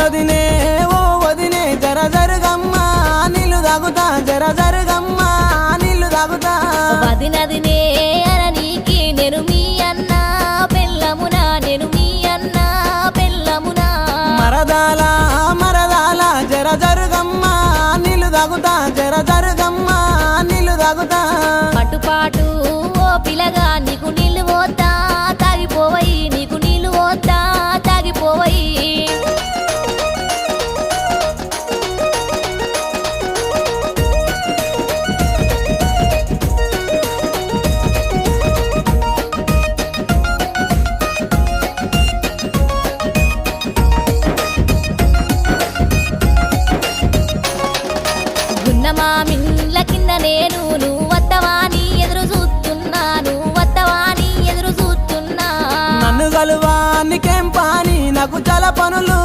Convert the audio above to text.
వదినే ఓ వదినే జర జరుగమ్మా నీళ్ళు తాగుతా జర జరుగమ్మా నీళ్ళు తాగుతా వదినదినే అననీకి నేను మీ అన్న పెళ్ళమునా నేను మీ అన్న పెళ్ళమునా మరదాల మరదాల జర జరుగమ్మా నీళ్ళు తాగుతా జర జరుగమ్మా నీళ్ళు తాగుతా పట్టుపాటు ఓ పిల్లగా నీకు నీళ్లు పోతా తాగిపోవయి నీకు నీళ్లు పోతా తాగిపోవయి గున్నమా మిన్ల కింద నేను నువ్వు వత్తవాని ఎదురు చూస్తున్నాను వత్తవాని ఎదురు చూస్తున్నా నన్ను గలువా నీకేం పాని నాకు చాలా పనులు